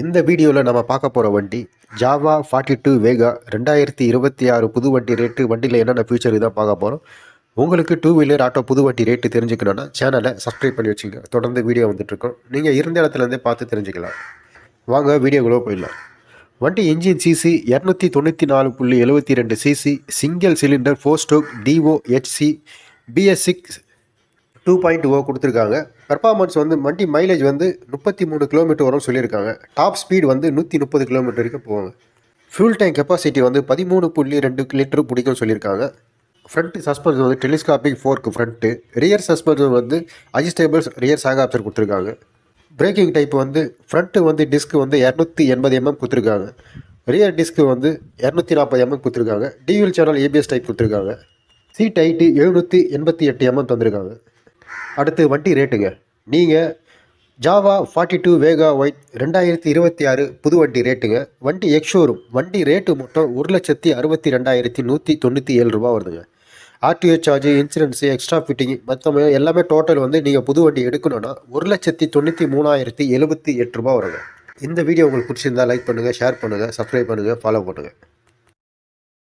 இந்த வீடியோவில் நம்ம பார்க்க போகிற வண்டி ஜாவா 42 வேகா 2026 புது வண்டி ரேட்டு. வண்டியில் என்னென்ன ஃபியூச்சர் தான் பார்க்க போகிறோம். உங்களுக்கு டூ வீலர் ஆட்டோ புது வண்டி ரேட்டு தெரிஞ்சுக்கணுன்னா சேனலை சப்ஸ்கிரைப் பண்ணி வச்சுங்க. தொடர்ந்து வீடியோ வந்துட்டுருக்கோம், நீங்கள் இருந்த இடத்துலேருந்தே பார்த்து தெரிஞ்சுக்கலாம். வாங்க வீடியோக்குள்ளே போயிடலாம். வண்டி engine CC 294.72 CC, single cylinder 4 stroke DOHC BS6 2.0 கொடுத்துருக்காங்க. பெர்ஃபார்மன்ஸ் வந்து வண்டி மைலேஜ் வந்து 33 கிலோமீட்டர் வரும் சொல்லியிருக்காங்க. டாப் ஸ்பீட் வந்து 130 கிலோமீட்டர் வரைக்கும் போவாங்க. ஃபியூல் டேங்க் கெப்பாசிட்டி வந்து 13.2 லிட்டர் பிடிக்கும் சொல்லியிருக்காங்க. ஃப்ரண்ட் சஸ்பென்ஷன் வந்து டெலிஸ்காபிக் ஃபோர்க்கு ஃப்ரண்ட்டு. ரியர் சஸ்பென்ஷன் வந்து அட்ஜஸ்டபிள்ஸ் ரியர் சாக் ஆப்ஷன் கொடுத்துருக்காங்க. பிரேக்கிங் டைப் வந்து ஃப்ரண்ட்டு வந்து டிஸ்க் வந்து 280 mm கொடுத்துருக்காங்க. ரியர் டிஸ்க் வந்து 240 mm கொடுத்துருக்காங்க. டியூல் சேனல் ABS டைப் கொடுத்துருக்காங்க. சீட் ஹைட்டு 788 mm தந்திருக்காங்க. அடுத்து வண்டி ரேட்டுங்க. நீங்கள் ஜாவா 42 வேகா ஒயிட் 2026 புது வண்டி ரேட்டுங்க. வண்டி எக்ஷோரூம். வண்டி ரேட்டு மட்டும் 1,62,197 ரூபா வருதுங்க. RTO charge, insurance, extra fitting மொத்தமே எல்லாமே டோட்டல் வந்து நீங்கள் புது வண்டி எடுக்கணுன்னா 1,93,078 ரூபா வருங்க. இந்த வீடியோ உங்களுக்கு பிடிச்சிருந்தா லைக் பண்ணுங்கள், ஷேர் பண்ணுங்கள், சப்ஸ்கிரைப் பண்ணுங்கள், ஃபாலோ பண்ணுங்கள்.